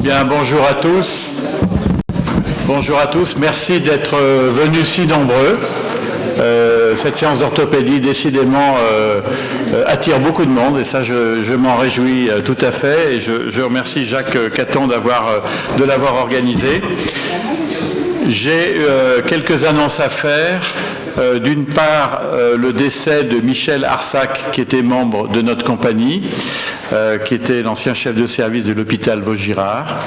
Bien, bonjour à tous. Bonjour à tous. Merci d'être venus si nombreux. Cette séance d'orthopédie, décidément, attire beaucoup de monde et ça, je m'en réjouis tout à fait. Et je remercie Jacques Caton de l'avoir organisé. J'ai quelques annonces à faire. D'une part, le décès de Michel Arsac, qui était membre de notre compagnie, qui était l'ancien chef de service de l'hôpital Vaugirard.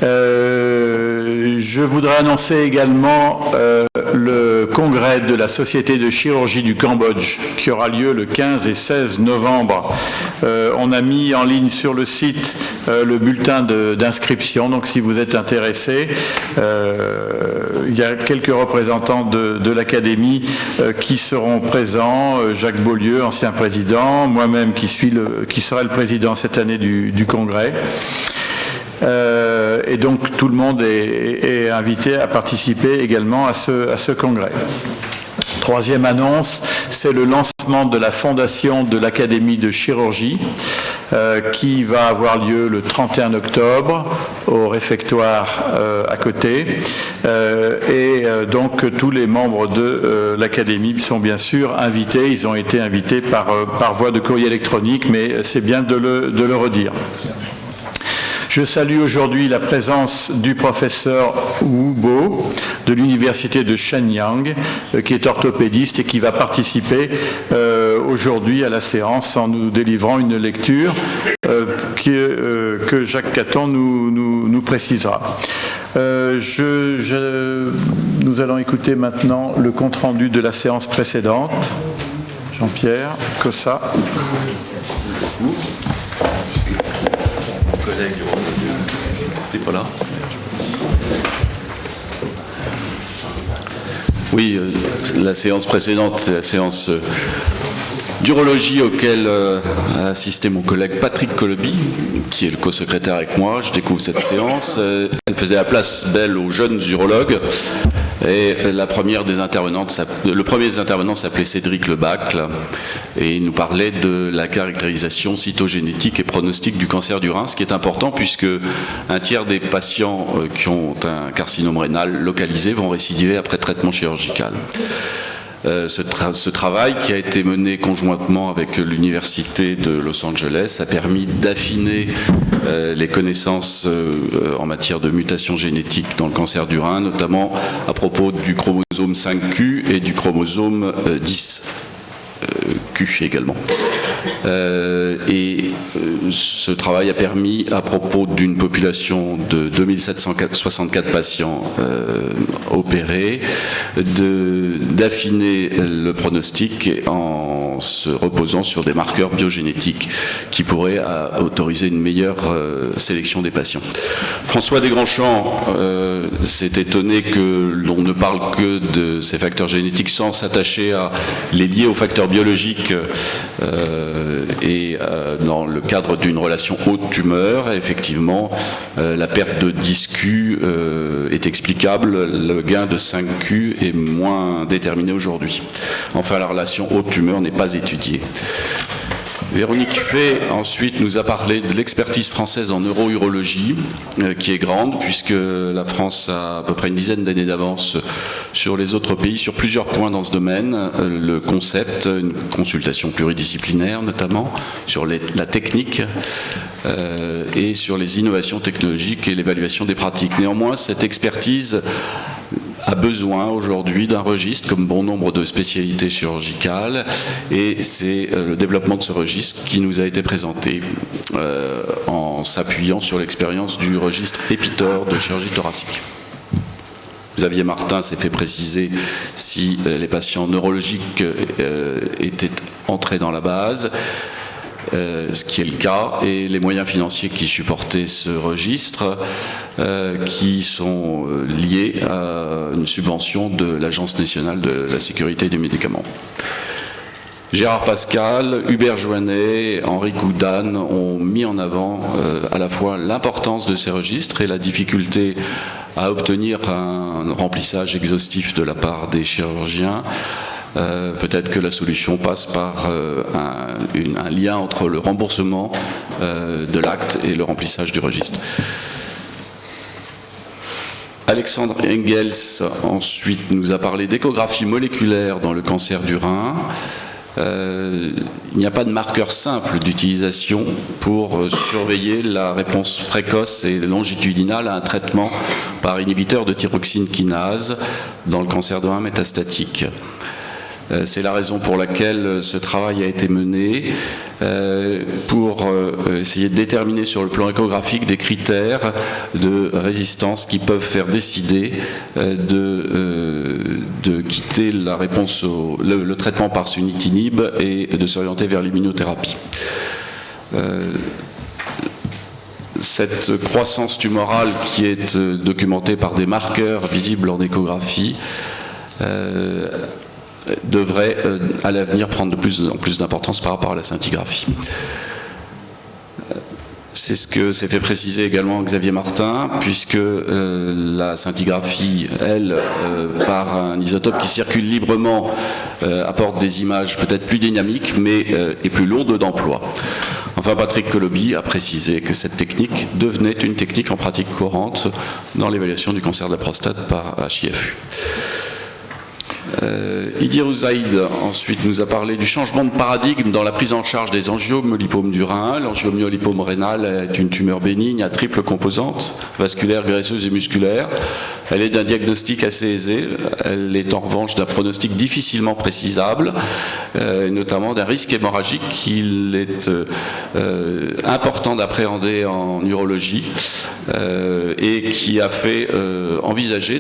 Je voudrais annoncer également le congrès de la Société de chirurgie du Cambodge qui aura lieu le 15 et 16 novembre. On a mis en ligne sur le site le bulletin d'inscription, donc si vous êtes intéressé, il y a quelques représentants de l'Académie qui seront présents, Jacques Beaulieu, ancien président, moi-même qui serai le président cette année du congrès. Et donc tout le monde est invité à participer également à ce congrès. Troisième annonce, c'est le lancement de la fondation de l'Académie de chirurgie qui va avoir lieu le 31 octobre au réfectoire à côté. Donc tous les membres de l'Académie sont bien sûr invités. Ils ont été invités par voie de courrier électronique, mais c'est bien de le redire. Je salue aujourd'hui la présence du professeur Wu Bo de l'université de Shenyang, qui est orthopédiste et qui va participer aujourd'hui à la séance en nous délivrant une lecture que Jacques Caton nous précisera. Nous allons écouter maintenant le compte-rendu de la séance précédente. Jean-Pierre Cossa. Pas là. Oui, la séance précédente, c'est la séance d'urologie auquel a assisté mon collègue Patrick Coloby, qui est le co-secrétaire avec moi. Je découvre cette séance. Elle faisait la place belle aux jeunes urologues. Et le premier des intervenants s'appelait Cédric Lebacle et il nous parlait de la caractérisation cytogénétique et pronostic du cancer du rein, ce qui est important puisque un tiers des patients qui ont un carcinome rénal localisé vont récidiver après traitement chirurgical. Ce travail qui a été mené conjointement avec l'Université de Los Angeles a permis d'affiner les connaissances en matière de mutations génétiques dans le cancer du rein, notamment à propos du chromosome 5Q et du chromosome 10Q également. Ce travail a permis, à propos d'une population de 2764 patients opérés, d'affiner le pronostic en se reposant sur des marqueurs biogénétiques qui pourraient autoriser une meilleure sélection des patients. François Desgrandchamps s'est étonné que l'on ne parle que de ces facteurs génétiques sans s'attacher à les lier aux facteurs biologiques dans le cadre d'une relation haute-tumeur. Effectivement, la perte de 10Q est explicable, le gain de 5Q est moins déterminé aujourd'hui. Enfin, la relation haute-tumeur n'est pas étudiée. Véronique Fay, ensuite, nous a parlé de l'expertise française en neuro-urologie, qui est grande, puisque la France a à peu près une dizaine d'années d'avance sur les autres pays, sur plusieurs points dans ce domaine. Le concept, une consultation pluridisciplinaire notamment, sur la technique et sur les innovations technologiques et l'évaluation des pratiques. Néanmoins, cette expertise a besoin aujourd'hui d'un registre comme bon nombre de spécialités chirurgicales et c'est le développement de ce registre qui nous a été présenté en s'appuyant sur l'expérience du registre EPITOR de chirurgie thoracique. Xavier Martin s'est fait préciser si les patients neurologiques étaient entrés dans la base. Ce qui est le cas, et les moyens financiers qui supportaient ce registre, qui sont liés à une subvention de l'Agence nationale de la sécurité des médicaments. Gérard Pascal, Hubert Joannet, Henri Coudane ont mis en avant à la fois l'importance de ces registres et la difficulté à obtenir un remplissage exhaustif de la part des chirurgiens, Peut-être que la solution passe par un lien entre le remboursement de l'acte et le remplissage du registre. Alexandre Engels, ensuite, nous a parlé d'échographie moléculaire dans le cancer du rein. Il n'y a pas de marqueur simple d'utilisation pour surveiller la réponse précoce et longitudinale à un traitement par inhibiteur de thyroxine kinase dans le cancer du rein métastatique. C'est la raison pour laquelle ce travail a été mené pour essayer de déterminer sur le plan échographique des critères de résistance qui peuvent faire décider de quitter la réponse le traitement par sunitinib et de s'orienter vers l'immunothérapie. Cette croissance tumorale qui est documentée par des marqueurs visibles en échographie devrait à l'avenir prendre de plus en plus d'importance par rapport à la scintigraphie. C'est ce que s'est fait préciser également Xavier Martin, puisque la scintigraphie, elle, par un isotope qui circule librement, apporte des images peut-être plus dynamiques, mais est plus lourde d'emploi. Enfin, Patrick Coloby a précisé que cette technique devenait une technique en pratique courante dans l'évaluation du cancer de la prostate par HIFU. Idir Ouzaïd ensuite nous a parlé du changement de paradigme dans la prise en charge des angiomyolipomes du rein. L'angiomyolipome rénal est une tumeur bénigne à triple composante, vasculaire, graisseuse et musculaire. Elle est d'un diagnostic assez aisé, elle est en revanche d'un pronostic difficilement précisable, notamment d'un risque hémorragique qu'il est important d'appréhender en urologie et qui a fait envisager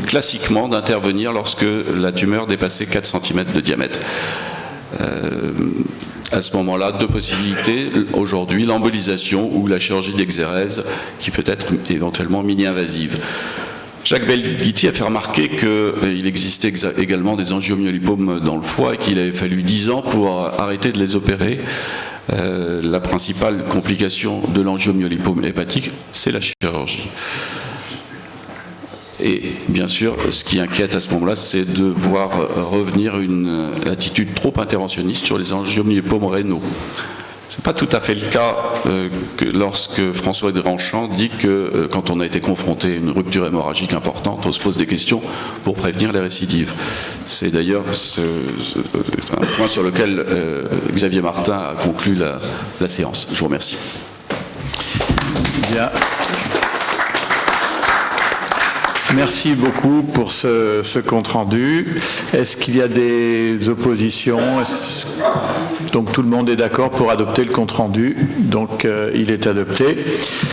classiquement d'intervenir lorsque la tumeur dépassait 4 cm de diamètre. À ce moment-là, deux possibilités. Aujourd'hui, l'embolisation ou la chirurgie d'exérèse, qui peut être éventuellement mini-invasive. Jacques Belghiti a fait remarquer qu'il existait également des angiomyolipomes dans le foie et qu'il avait fallu 10 ans pour arrêter de les opérer. La principale complication de l'angiomyolipome hépatique, c'est la chirurgie. Et bien sûr, ce qui inquiète à ce moment-là, c'est de voir revenir une attitude trop interventionniste sur les angiomyolipomes rénaux. Ce n'est pas tout à fait le cas lorsque François Dranchamp dit que quand on a été confronté à une rupture hémorragique importante, on se pose des questions pour prévenir les récidives. C'est d'ailleurs un point sur lequel Xavier Martin a conclu la séance. Je vous remercie. Bien. Merci beaucoup pour ce compte-rendu. Est-ce qu'il y a des oppositions? Donc tout le monde est d'accord pour adopter le compte-rendu. Donc il est adopté.